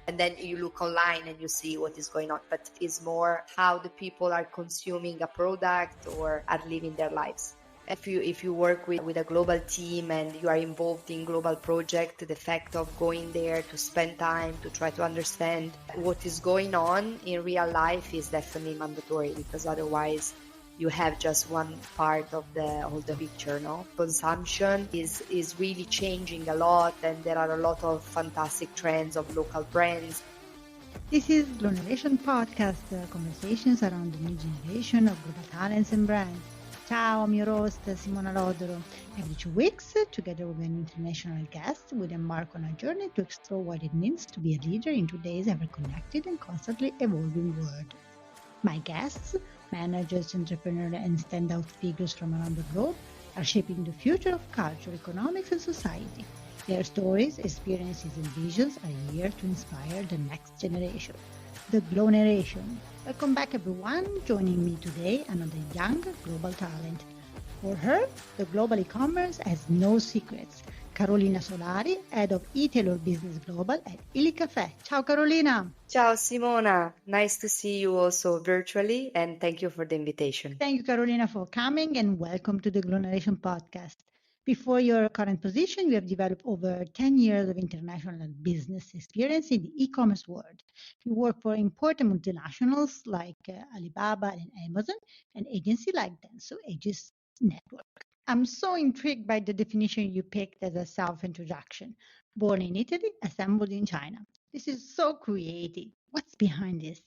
and then you look online and you see what is going on. But it's more how the people are consuming a product or are living their lives. If you work with a global team and you are involved in global project, the fact of going there to spend time to try to understand what is going on in real life is definitely mandatory, because otherwise you have just one part of the picture. No, consumption is really changing a lot, and there are a lot of fantastic trends of local brands. This is Localization Podcast, conversations around the new generation of global talents and brands. Ciao, I'm your host, Simona Lodoro. Every 2 weeks, together with an international guest, we embark on a journey to explore what it means to be a leader in today's ever-connected and constantly evolving world. My guests, managers, entrepreneurs, and standout figures from around the globe, are shaping the future of culture, economics, and society. Their stories, experiences, and visions are here to inspire the next generation, the Glow Generation. Welcome back, everyone. Joining me today, another young global talent. For her, the global e-commerce has no secrets. Carolina Solari, head of e-tailor business global at illy Caffè. Ciao, Carolina. Ciao, Simona. Nice to see you also virtually, and thank you for the invitation. Thank you, Carolina, for coming, and welcome to the Glow Generation podcast. Before your current position, you have developed over 10 years of international business experience in the e-commerce world. You work for important multinationals like Alibaba and Amazon, and agencies like Denso Aegis Network. I'm so intrigued by the definition you picked as a self-introduction. Born in Italy, assembled in China. This is so creative. What's behind this?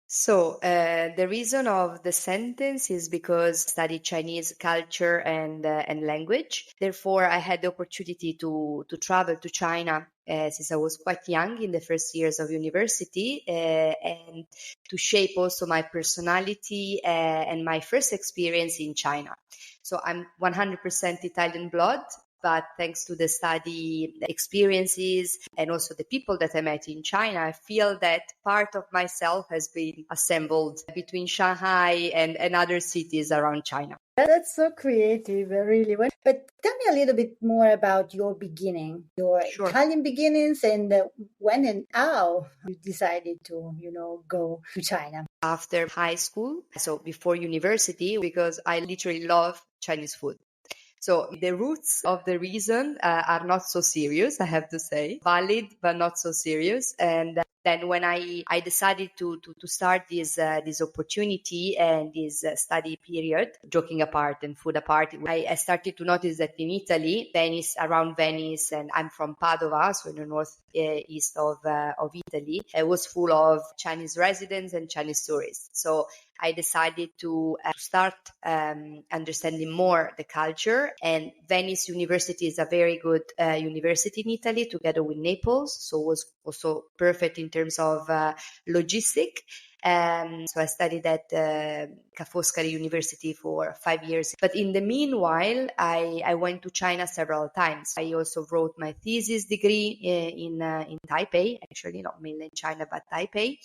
So the reason of the sentence is because I studied Chinese culture and language. Therefore, I had the opportunity to travel to China since I was quite young in the first years of university, and to shape also my personality and my first experience in China. So I'm 100% Italian blood. But thanks to the study experiences and also the people that I met in China, I feel that part of myself has been assembled between Shanghai and other cities around China. That's so creative, really. But tell me a little bit more about your beginning, your Sure. Italian beginnings, and when and how you decided to, go to China. After high school, so before university, because I literally love Chinese food. So the roots of the reason are not so serious, I have to say. Valid, but not so serious. And then when I decided to start this opportunity and this study period, joking apart and food apart, I started to notice that in Italy, around Venice, and I'm from Padova, so in the northeast of Italy, it was full of Chinese residents and Chinese tourists. So I decided to start understanding more the culture, and Venice University is a very good university in Italy, together with Naples, so it was also perfect in terms of logistic. So I studied at Caffè University for 5 years. But in the meanwhile, I went to China several times. I also wrote my thesis degree in Taipei, actually not mainland China, but Taipei.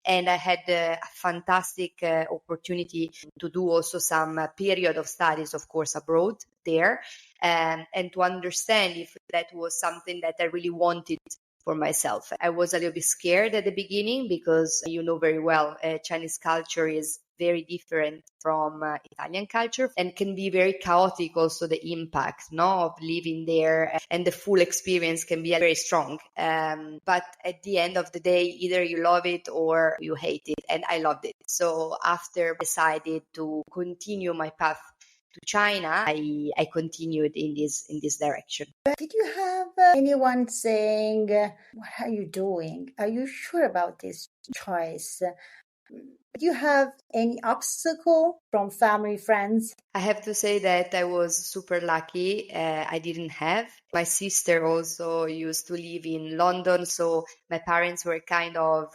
And I had a fantastic opportunity to do also some period of studies, of course, abroad there, and to understand if that was something that I really wanted for myself. I was a little bit scared at the beginning because you know very well, Chinese culture is very different from Italian culture, and can be very chaotic also, the impact of living there, and the full experience can be very strong. But at the end of the day, either you love it or you hate it, and I loved it. So after I decided to continue my path to China, I continued in this direction. But did you have anyone saying, what are you doing? Are you sure about this choice? Did you have any obstacle from family, friends? I have to say that I was super lucky. I didn't have. My sister also used to live in London, so my parents were kind of,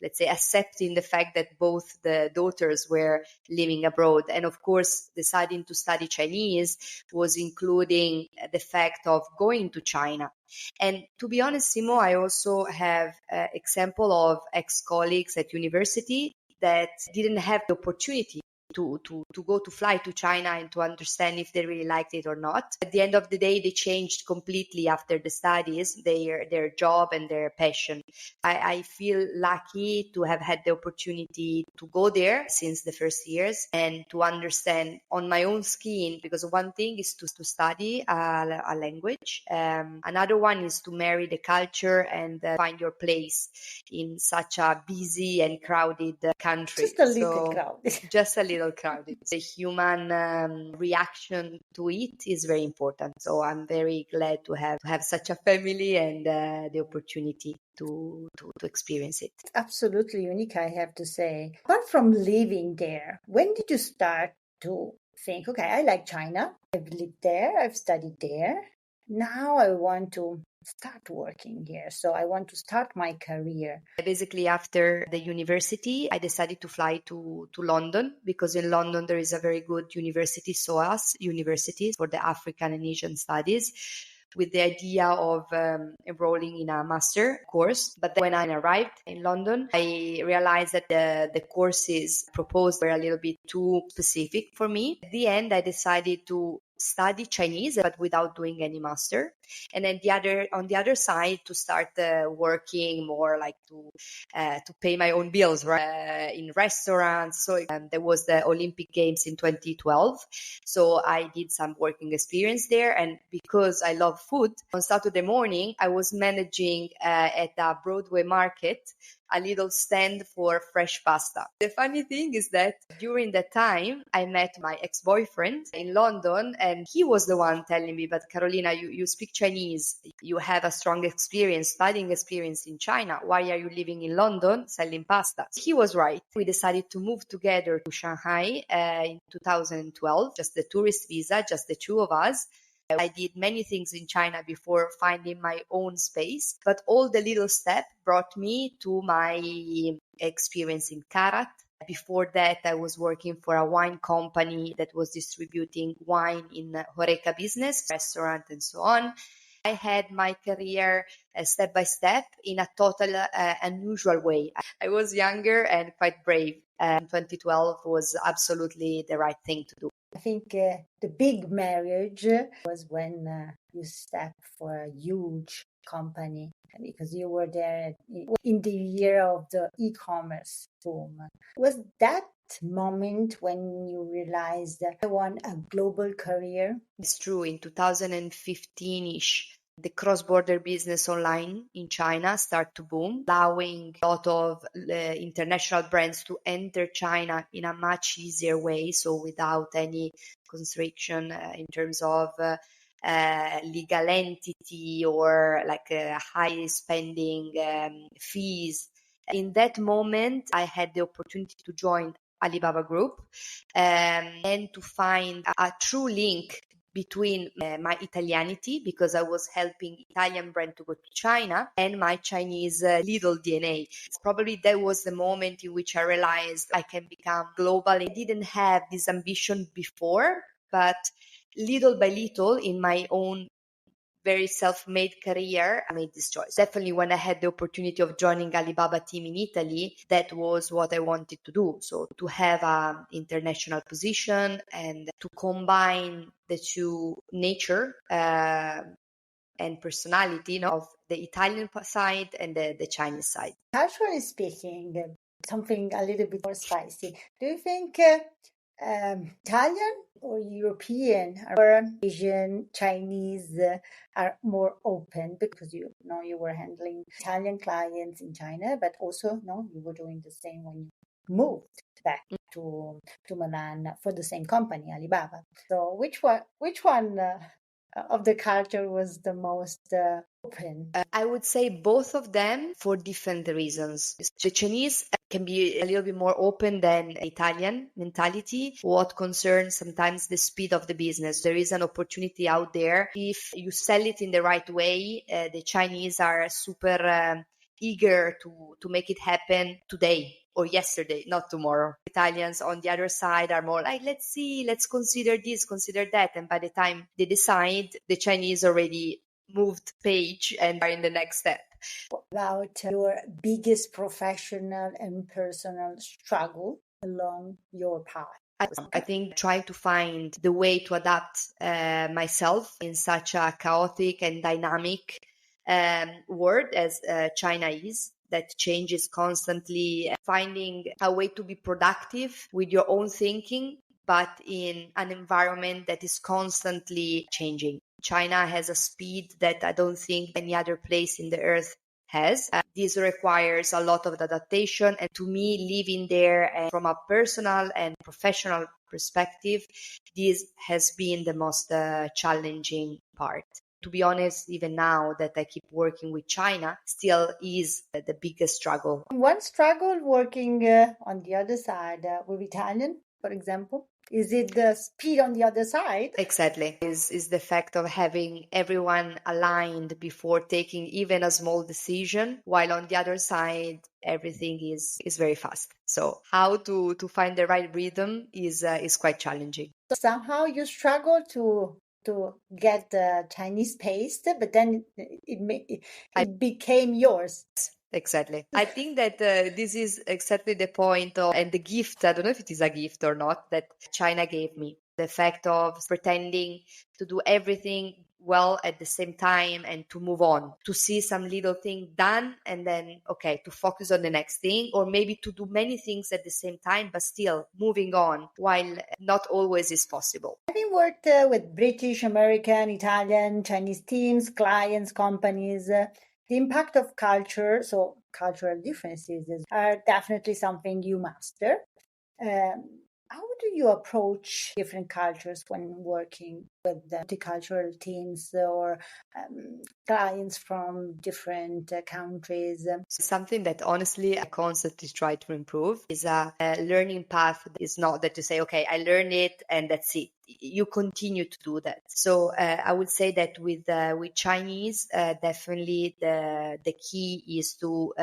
let's say, accepting the fact that both the daughters were living abroad. And of course, deciding to study Chinese was including the fact of going to China. And to be honest, Simo, I also have an example of ex-colleagues at university that didn't have the opportunity to go to fly to China and to understand if they really liked it or not. At the end of the day, they changed completely after the studies, their job and their passion. I feel lucky to have had the opportunity to go there since the first years and to understand on my own skin, because one thing is to study a language. Another one is to marry the culture and find your place in such a busy and crowded country. Just a little crowded. Just a little crowded. The human reaction to it is very important. So I'm very glad to have such a family and the opportunity to experience it. It's absolutely unique, I have to say. Apart from living there, when did you start to think, okay, I like China, I've lived there, I've studied there, now I want to start working here, so I want to start my career? Basically, after the university, I decided to fly to London, because in London there is a very good university, SOAS University, for the African and Asian studies, with the idea of enrolling in a master course. But then when I arrived in London, I realized that the courses proposed were a little bit too specific for me. At the end, I decided to study Chinese, but without doing any master. And then on the other side, to start working more, like to pay my own bills, right? In restaurants. So there was the Olympic Games in 2012. So I did some working experience there. And because I love food, on Saturday morning, I was managing at a Broadway market a little stand for fresh pasta. The funny thing is that during that time, I met my ex-boyfriend in London, and he was the one telling me, but Carolina, you speak Chinese, you have a strong experience, studying experience in China. Why are you living in London selling pasta? He was right. We decided to move together to Shanghai in 2012, just the tourist visa, just the two of us. I did many things in China before finding my own space, but all the little steps brought me to my experience in Karat. Before that, I was working for a wine company that was distributing wine in HoReCa business, restaurant, and so on. I had my career step by step in a total unusual way. I was younger and quite brave. 2012 was absolutely the right thing to do. I think the big marriage was when you stepped for a huge company, because you were there in the year of the e-commerce boom. Was that moment when you realized that I want a global career? It's true. In 2015-ish, the cross-border business online in China started to boom, allowing a lot of international brands to enter China in a much easier way, so without any constriction in terms of legal entity or like high spending fees. In that moment, I had the opportunity to join Alibaba Group and to find a true link between my Italianity, because I was helping Italian brand to go to China, and my Chinese little DNA. Probably that was the moment in which I realized I can become global. I didn't have this ambition before, but little by little in my own very self-made career, I made this choice. Definitely when I had the opportunity of joining Alibaba team in Italy, that was what I wanted to do. So to have an international position and to combine the two nature and personality of the Italian side and the Chinese side. Culturally speaking, something a little bit more spicy. Do you think Italian or European or Asian, Chinese are more open, because you were handling Italian clients in China, but also you were doing the same when you moved back to Milan for the same company, Alibaba. So which one of the culture was the most open? I would say both of them for different reasons. The Chinese can be a little bit more open than Italian mentality. What concerns sometimes the speed of the business. There is an opportunity out there. If you sell it in the right way, the Chinese are super eager to make it happen today or yesterday, not tomorrow. Italians on the other side are more like, let's see, let's consider this, consider that. And by the time they decide, the Chinese already moved page and are in the next step. About your biggest professional and personal struggle along your path? I think trying to find the way to adapt myself in such a chaotic and dynamic world as China is, that changes constantly, finding a way to be productive with your own thinking, but in an environment that is constantly changing. China has a speed that I don't think any other place in the earth has. This requires a lot of adaptation, and to me, living there and from a personal and professional perspective, this has been the most challenging part. To be honest, even now that I keep working with China, still is the biggest struggle. One struggle working on the other side with Italian, for example. Is it the speed on the other side? Exactly. Is the fact of having everyone aligned before taking even a small decision, while on the other side, everything is very fast. So how to find the right rhythm is quite challenging. So somehow you struggle to get the Chinese paste, but then it became yours. Exactly. I think that this is exactly the point of, and the gift, I don't know if it is a gift or not, that China gave me. The fact of pretending to do everything well at the same time and to move on, to see some little thing done and then, okay, to focus on the next thing, or maybe to do many things at the same time, but still moving on, while not always is possible. Having worked with British, American, Italian, Chinese teams, clients, companies, the impact of culture, so cultural differences, are definitely something you master. How do you approach different cultures when working with multicultural teams or clients from different countries? Something that honestly I constantly try to improve is a learning path. Is not that you say, okay, I learned it and that's it. You continue to do that. So I would say that with Chinese, definitely the key is to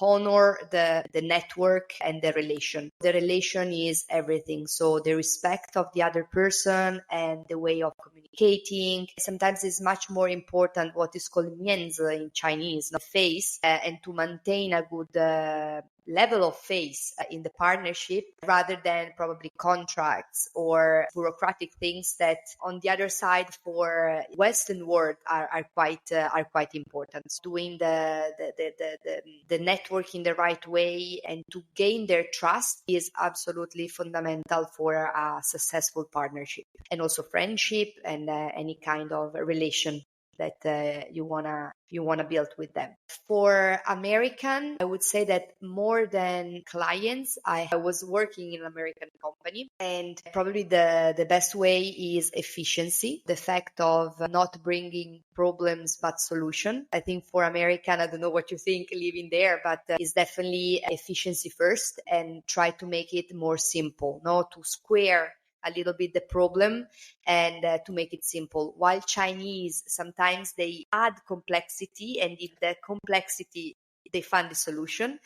honor the network and the relation. The relation is everything. So the respect of the other person and the way of communicating. Sometimes it's much more important what is called mianzi in Chinese, not face, and to maintain a good level of faith in the partnership, rather than probably contracts or bureaucratic things that on the other side for Western world are quite important. Doing the network in the right way and to gain their trust is absolutely fundamental for a successful partnership, and also friendship and any kind of relation that you wanna build with them. For American, I would say that more than clients, I was working in an American company, and probably the best way is efficiency. The fact of not bringing problems but solution. I think for American, I don't know what you think living there, but it's definitely efficiency first and try to make it more simple, no, to square a little bit the problem and to make it simple. While Chinese, sometimes they add complexity, and in the complexity, they find the solution.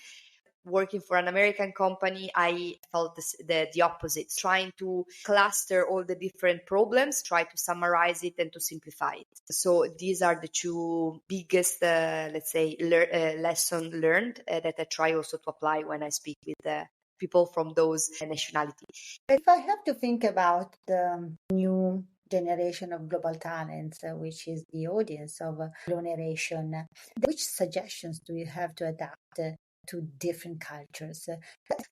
Working for an American company, I felt the opposite, trying to cluster all the different problems, try to summarize it and to simplify it. So these are the two biggest, let's say, lesson learned that I try also to apply when I speak with people from those nationalities. If I have to think about the new generation of global talents, which is the audience of Blue Narration, which suggestions do you have to adapt to different cultures?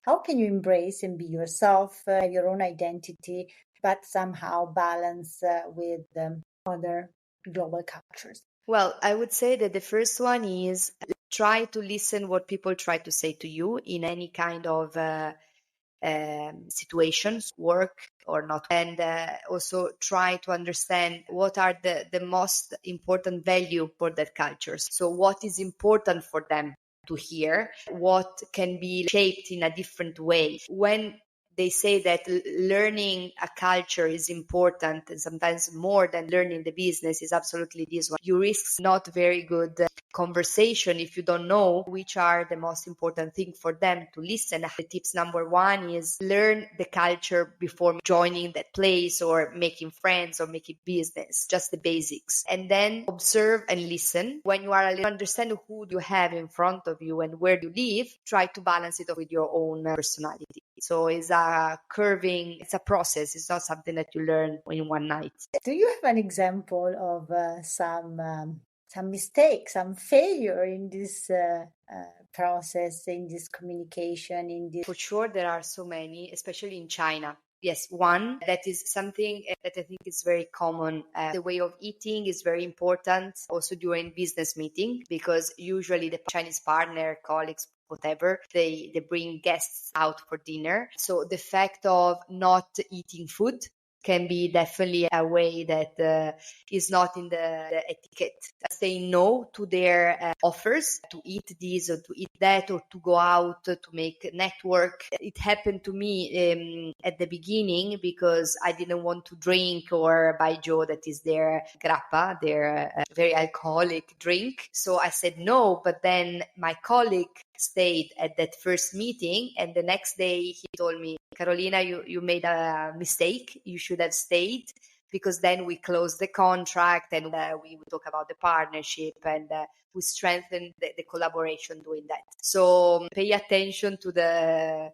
How can you embrace and be yourself, have your own identity, but somehow balance with other global cultures? Well, I would say that the first one is try to listen what people try to say to you in any kind of situations, work or not, and also try to understand what are the most important value for that culture. So what is important for them to hear, what can be shaped in a different way. When they say that learning a culture is important, and sometimes more than learning the business, is absolutely this one. You risk not very good conversation if you don't know which are the most important thing for them to listen. The tips number one is learn the culture before joining that place or making friends or making business, just the basics. And then observe and listen. When you are understand who you have in front of you and where you live, try to balance it with your own personality. So it's a process. It's not something that you learn in one night. Do you have an example of some mistake, some failure in this process, in this communication, in this? For sure, there are so many, especially in China. Yes, one, that is something that I think is very common. The way of eating is very important also during business meeting, because usually the Chinese partner, colleagues, whatever, they bring guests out for dinner. So the fact of not eating food can be definitely a way that is not in the etiquette. Saying no to their offers to eat this or to eat that or to go out to make network. It happened to me at the beginning because I didn't want to drink or baijiu, that is their grappa, their very alcoholic drink. So I said no, but then my colleague stayed at that first meeting, and the next day he told me, Carolina, you made a mistake. You should have stayed, because then we closed the contract and we would talk about the partnership and we strengthened the collaboration doing that. So pay attention to the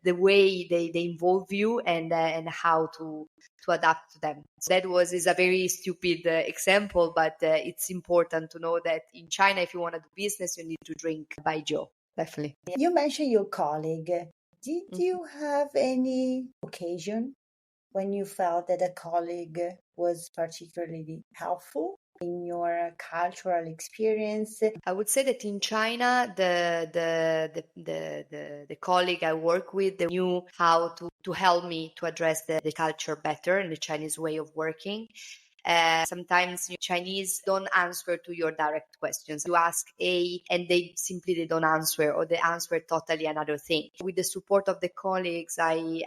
way they involve you and how to adapt to them. So that is a very stupid example, but it's important to know that in China, if you want to do business, you need to drink baijiu, definitely. You mentioned your colleague. Did you have any occasion when you felt that a colleague was particularly helpful in your cultural experience? I would say that in China, the colleague I work with, they knew how to help me to address the culture better and the Chinese way of working. Sometimes Chinese don't answer to your direct questions. You ask A and they don't answer, or they answer totally another thing. With the support of the colleagues, I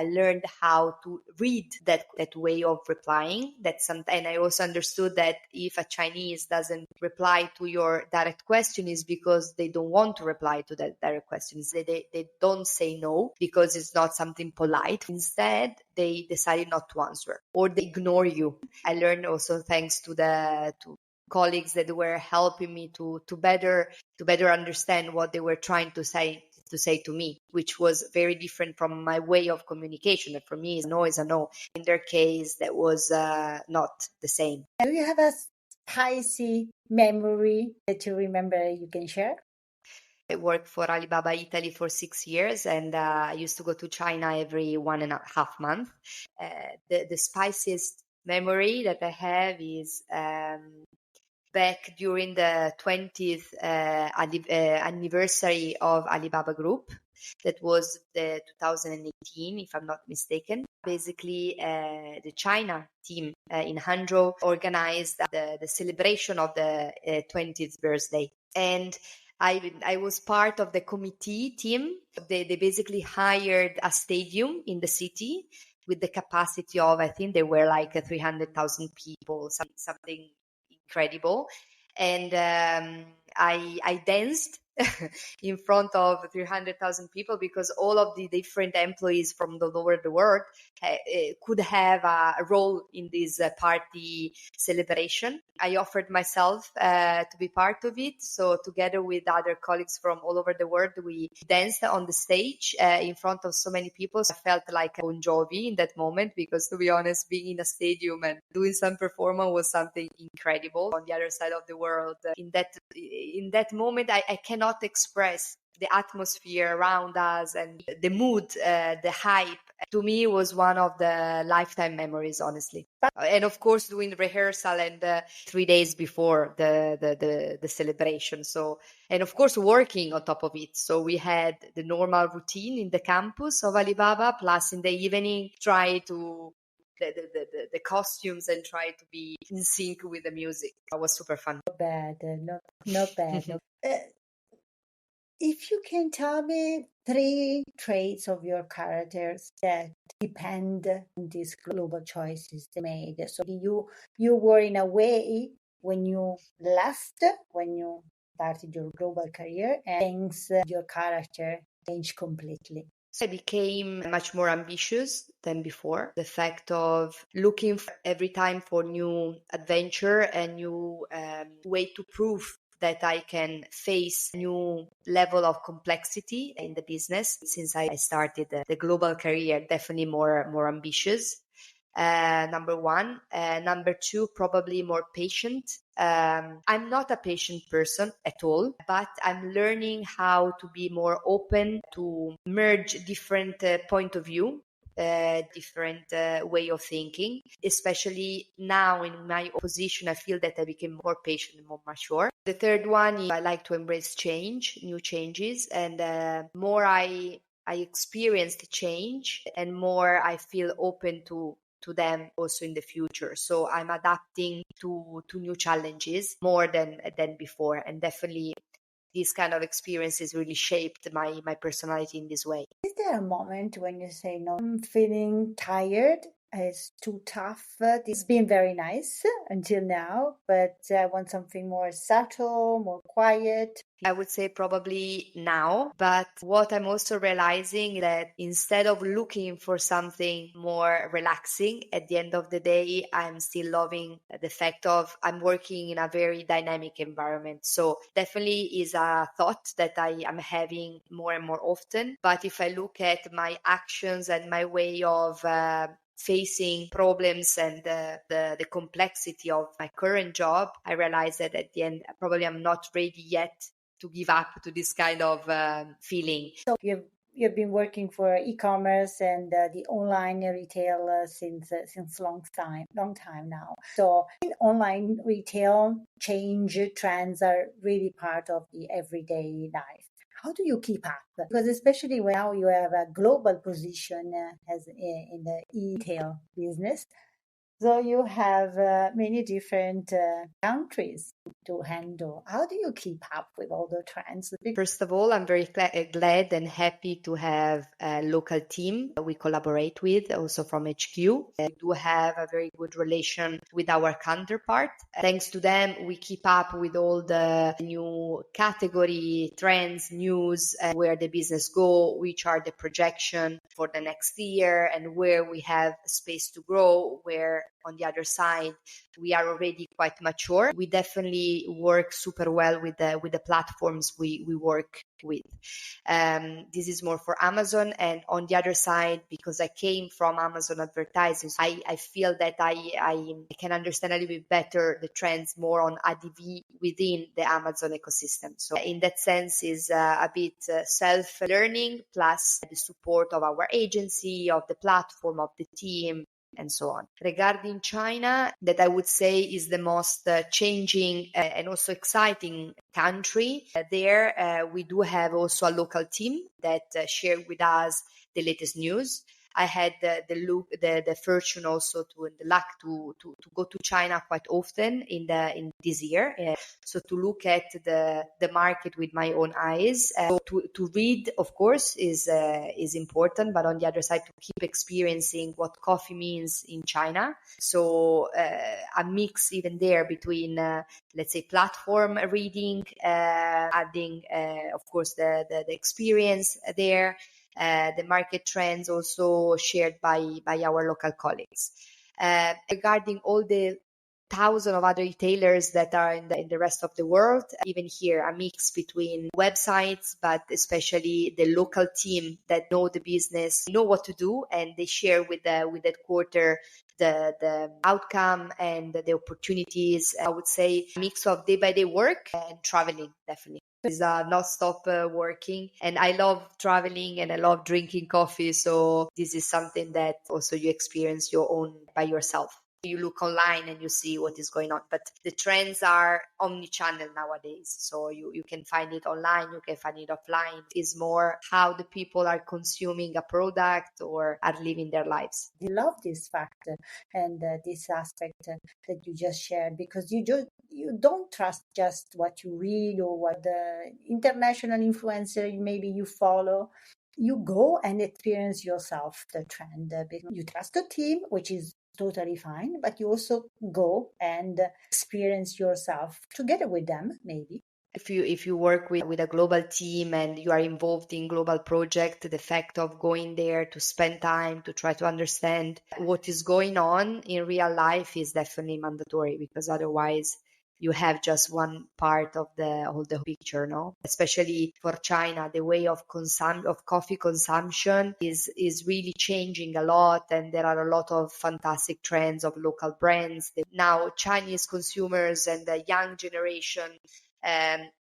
learned how to read that way of replying. And I also understood that if a Chinese doesn't reply to your direct question, is because they don't want to reply to that direct question. They don't say no because it's not something polite. Instead, they decided not to answer, or they ignore you. I learned also thanks to colleagues that were helping me to better understand what they were trying to say to me, which was very different from my way of communication. For me, no is a no. In their case, that was not the same. Do you have a spicy memory that you remember you can share? I worked for Alibaba Italy for 6 years, and I used to go to China every 1.5 months. The spiciest memory that I have is back during the 20th anniversary of Alibaba Group. That was the 2018, if I'm not mistaken. Basically, the China team in Hangzhou organized the celebration of the 20th birthday. And I was part of the committee team. They basically hired a stadium in the city with the capacity of, I think there were like 300,000 people, something incredible. And I danced in front of 300,000 people, because all of the different employees from all over the world could have a role in this party celebration. I offered myself to be part of it. So together with other colleagues from all over the world, we danced on the stage in front of so many people. So I felt like Bon Jovi in that moment, because to be honest, being in a stadium and doing some performance was something incredible on the other side of the world. In that moment, I cannot express the atmosphere around us and the mood, the hype. To me, was one of the lifetime memories, honestly. And of course, doing rehearsal and 3 days before the celebration. So, and of course, working on top of it. So we had the normal routine in the campus of Alibaba, plus in the evening, try to the costumes and try to be in sync with the music. It was super fun. Not bad, not bad. If you can tell me 3 traits of your characters that depend on these global choices they made. So you were in a way when you left, when you started your global career, and things, your character changed completely? So I became much more ambitious than before. The fact of looking every time for new adventure and new way to prove that I can face new level of complexity in the business. Since I started the global career, definitely more ambitious. Number one. Number two, probably more patient. I'm not a patient person at all, but I'm learning how to be more open to merge different point of view, different way of thinking. Especially now in my position, I feel that I became more patient and more mature. The third one is I like to embrace change, new changes, and more I experience the change and more I feel open to them also in the future. So I'm adapting to new challenges more than before, and definitely these kind of experiences really shaped my personality in this way. Is there a moment when you say, no, I'm feeling tired? It's too tough. It's been very nice until now, but I want something more subtle, more quiet. I would say probably now, but what I'm also realizing is that instead of looking for something more relaxing, at the end of the day, I'm still loving the fact of I'm working in a very dynamic environment. So definitely is a thought that I am having more and more often. But if I look at my actions and my way of facing problems and the complexity of my current job, I realize that at the end, probably I'm not ready yet to give up to this kind of feeling. So you've been working for e-commerce and the online retail since long time now. So in online retail, change trends are really part of the everyday life. How do you keep up? Because especially when now you have a global position as in the e-tail business, so you have many different countries to handle. How do you keep up with all the trends? First of all, I'm very glad and happy to have a local team that we collaborate with, also from HQ. We do have a very good relation with our counterpart. Thanks to them, we keep up with all the new category trends, news, where the business go, which are the projection for the next year, and where we have space to grow, where on the other side, we are already quite mature. We definitely work super well with the platforms we work with. This is more for Amazon, and on the other side, because I came from Amazon advertising, I feel that I can understand a little bit better the trends more on ADV within the Amazon ecosystem. So in that sense is a bit self-learning plus the support of our agency, of the platform, of the team, and so on. Regarding China, that I would say is the most changing and also exciting country. There we do have also a local team that share with us the latest news. I had the fortune also to and the luck to go to China quite often in this year. So to look at the market with my own eyes, to read, of course, is important, but on the other side, to keep experiencing what coffee means in China. So a mix even there between let's say platform reading, adding of course the experience there. The market trends also shared by our local colleagues. Regarding all the thousands of other retailers that are in the rest of the world, even here a mix between websites, but especially the local team that know the business, know what to do, and they share with the quarter the outcome and the opportunities. I would say a mix of day by day work and traveling, definitely. Is not stop working, and I love traveling and I love drinking coffee, so this is something that also you experience your own by yourself. You look online and you see what is going on, but the trends are omnichannel nowadays, so you can find it online, you can find it offline. It's more how the people are consuming a product or are living their lives. I love this fact and this aspect that you just shared, because you don't trust just what you read or what the international influencer maybe you follow. You go and experience yourself the trend. You trust the team, which is totally fine, but you also go and experience yourself together with them, maybe. If you work with a global team and you are involved in global project, the fact of going there to spend time to try to understand what is going on in real life is definitely mandatory, because otherwise you have just one part of the picture, no? Especially for China, the way of coffee consumption is really changing a lot, and there are a lot of fantastic trends of local brands. Now Chinese consumers and the young generation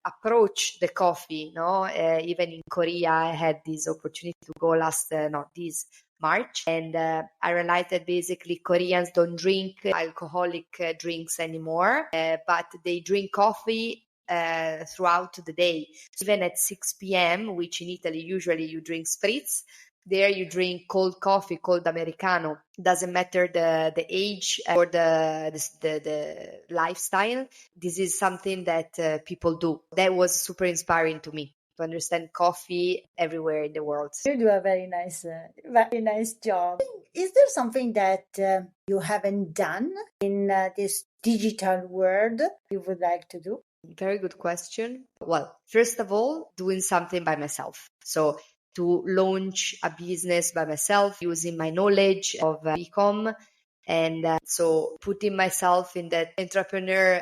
approach the coffee, no? Even in Korea, I had this opportunity to go this March, and I realized that basically Koreans don't drink alcoholic drinks anymore, but they drink coffee throughout the day. Even at 6 p.m., which in Italy usually you drink spritz, there you drink cold coffee, cold Americano. Doesn't matter the age or the lifestyle. This is something that people do. That was super inspiring to me, to understand coffee everywhere in the world. You do a very nice job. Is there something that you haven't done in this digital world you would like to do? Very good question. Well, first of all, doing something by myself. So to launch a business by myself using my knowledge of e-com, and so putting myself in that entrepreneur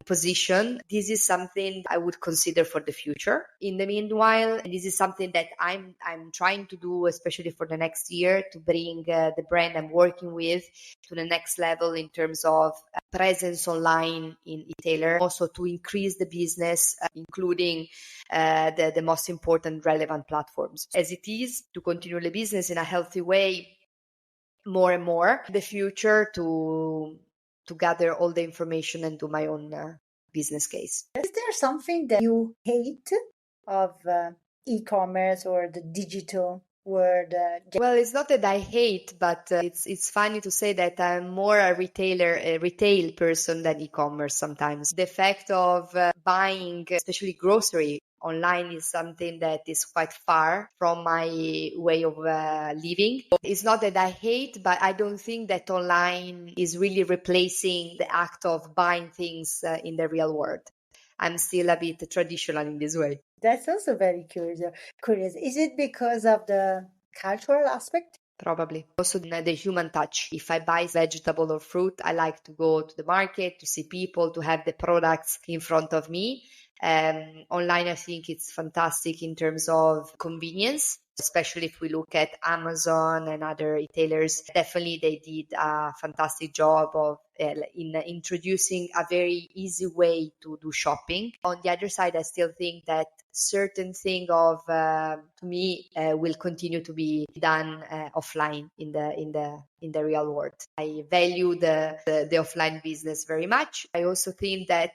position. This is something I would consider for the future. In the meanwhile, this is something that I'm trying to do, especially for the next year, to bring the brand I'm working with to the next level in terms of presence online in e-tailer, also to increase the business, including the most important relevant platforms. As it is, to continue the business in a healthy way, more and more the future, to gather all the information and do my own business case. Is there something that you hate of e-commerce or the digital world? Well, it's not that I hate, but it's funny to say that I'm more a retail person than e-commerce sometimes. The fact of buying, especially grocery, online is something that is quite far from my way of living. It's not that I hate, but I don't think that online is really replacing the act of buying things in the real world. I'm still a bit traditional in this way. That's also very curious. Is it because of the cultural aspect? Probably. Also the human touch. If I buy vegetable or fruit, I like to go to the market, to see people, to have the products in front of me. Online, I think it's fantastic in terms of convenience, especially if we look at Amazon and other retailers. Definitely they did a fantastic job of in introducing a very easy way to do shopping. On the other side, I still think that certain thing of to me will continue to be done offline in the real world. I value the offline business very much. I also think that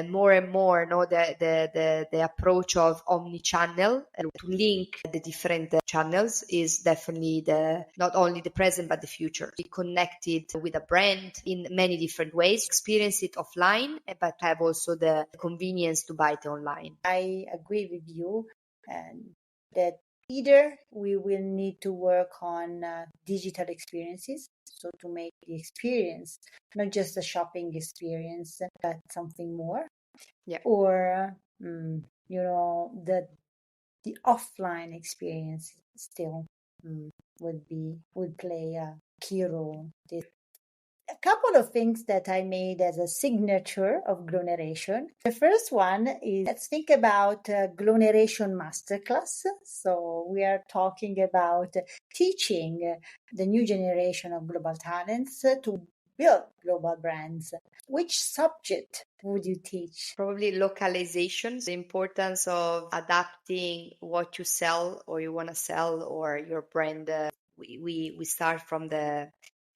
more and more, the approach of omnichannel to link the different channels is definitely not only the present but the future. Be connected with a brand in many different ways, experience it offline, but have also the convenience to buy it online. I agree with you, and that either we will need to work on digital experiences, so to make the experience not just a shopping experience, but something more. Yeah. Or the offline experience still would play a key role. A couple of things that I made as a signature of Glow Narration. The first one is, let's think about Glow Narration Masterclass. So we are talking about teaching the new generation of global talents to build global brands. Which subject would you teach? Probably localization, the importance of adapting what you sell or you want to sell, or your brand. We start from the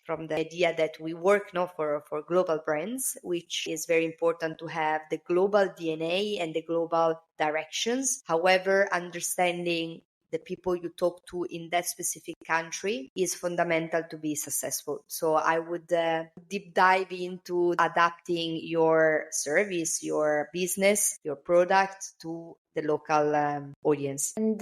idea that we work now for global brands, which is very important to have the global DNA and the global directions. However, understanding the people you talk to in that specific country is fundamental to be successful. So I would deep dive into adapting your service, your business, your product to the local audience. And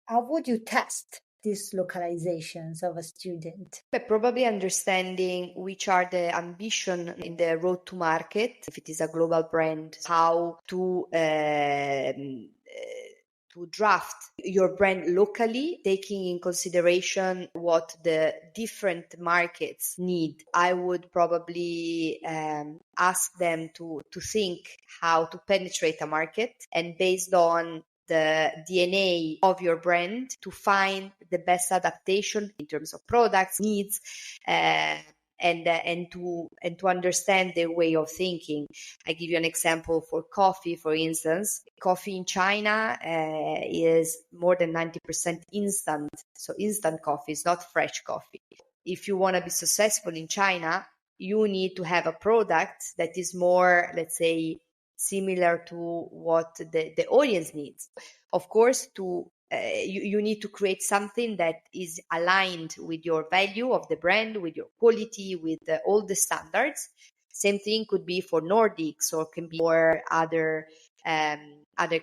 how would you test these localizations of a student? But probably understanding which are the ambition in the road to market, if it is a global brand, how to draft your brand locally, taking in consideration what the different markets need. I would probably ask them to think how to penetrate a market, and based on the DNA of your brand, to find the best adaptation in terms of products, needs, and to understand their way of thinking. I give you an example for coffee, for instance. Coffee in China is more than 90% instant. So instant coffee is not fresh coffee. If you want to be successful in China, you need to have a product that is more, let's say, similar to what the audience needs. Of course, you need to create something that is aligned with your value of the brand, with your quality, with all the standards. Same thing could be for Nordics or can be for other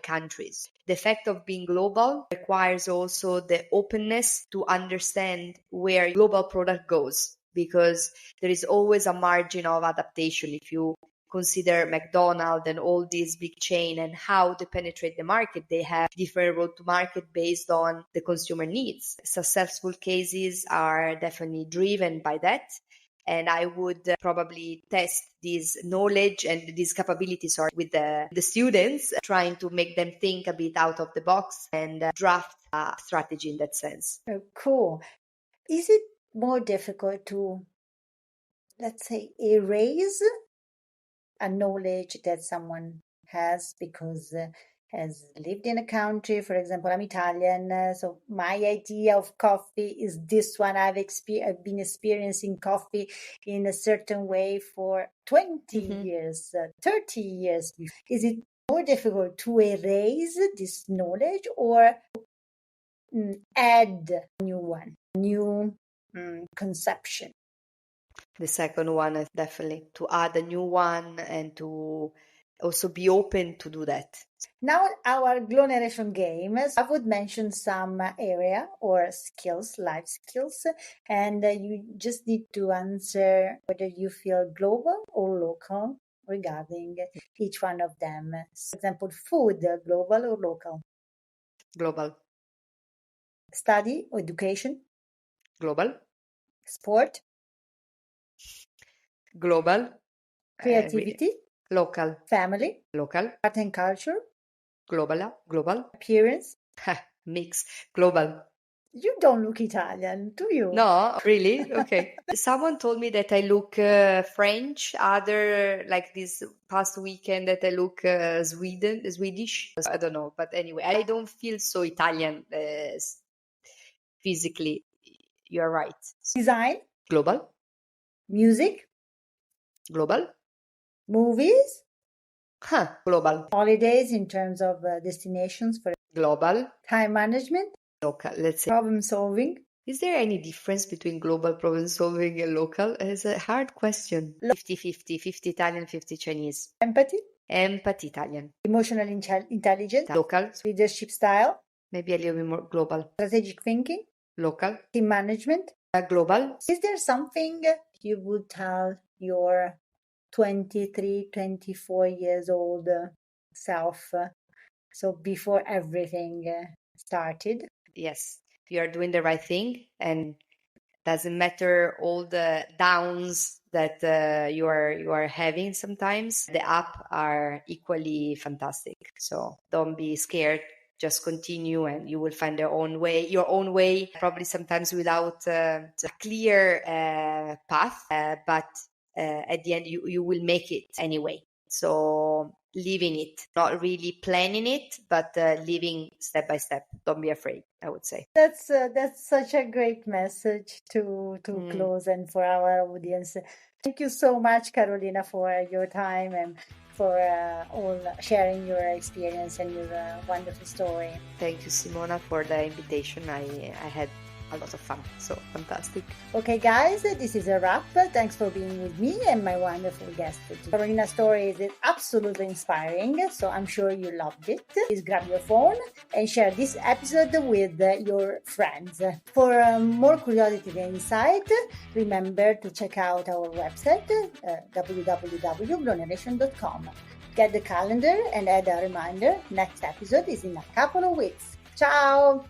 countries. The fact of being global requires also the openness to understand where your global product goes, because there is always a margin of adaptation. If you consider McDonald's and all these big chain and how they penetrate the market, they have different road to market based on the consumer needs. Successful cases are definitely driven by that. And I would probably test this knowledge and these capabilities with the students, trying to make them think a bit out of the box and draft a strategy in that sense. Oh, cool. Is it more difficult to, let's say, erase a knowledge that someone has because has lived in a country? For example, I'm Italian, so my idea of coffee is this one. I've been experiencing coffee in a certain way for 20 years, 30 years. Is it more difficult to erase this knowledge or add a new one, new conception? The second one is definitely to add a new one and to also be open to do that. Now, our Glow Narration game, I would mention some area or skills, life skills, and you just need to answer whether you feel global or local regarding each one of them. For example, food, global or local? Global. Study or education? Global. Sport? Global. Creativity? Local. Family? Local. Art and culture? Global. Appearance? Mix. Global. You don't look Italian, do you? No, really? Okay. Someone told me that I look French. Other, like this past weekend, that I look Swedish. I don't know, but anyway, I don't feel so Italian physically. You're right. Design? Global. Music? Global. Movies? Global. Holidays in terms of destinations for Global. time management? Local. Let's say. Problem solving? Is there any difference between global problem solving and local? It's a hard question. 50-50, 50 Italian, 50 Chinese. Empathy? Empathy, Italian. Emotional intelligence? Local. Leadership style? Maybe a little bit more global. Strategic thinking? Local. Team management? Global. Is there something you would tell your 23, 24 years old self, so before everything started? Yes, you are doing the right thing, and doesn't matter all the downs that you are having. Sometimes the up are equally fantastic, so don't be scared. Just continue and you will find your own way, probably sometimes without a clear path, but at the end you will make it anyway. So living it, not really planning it, but living step by step. Don't be afraid, I would say. That's such a great message to close and for our audience. Thank you so much, Carolina, for your time and for all sharing your experience and your wonderful story. Thank you, Simona, for the invitation. I had a lot of fun. So fantastic. Okay, guys, this is a wrap. Thanks for being with me and my wonderful guest. Carolina's story is absolutely inspiring, so I'm sure you loved it. Please grab your phone and share this episode with your friends. For more curiosity and insight, remember to check out our website, www.localization.com. Get the calendar and add a reminder. Next episode is in a couple of weeks. Ciao!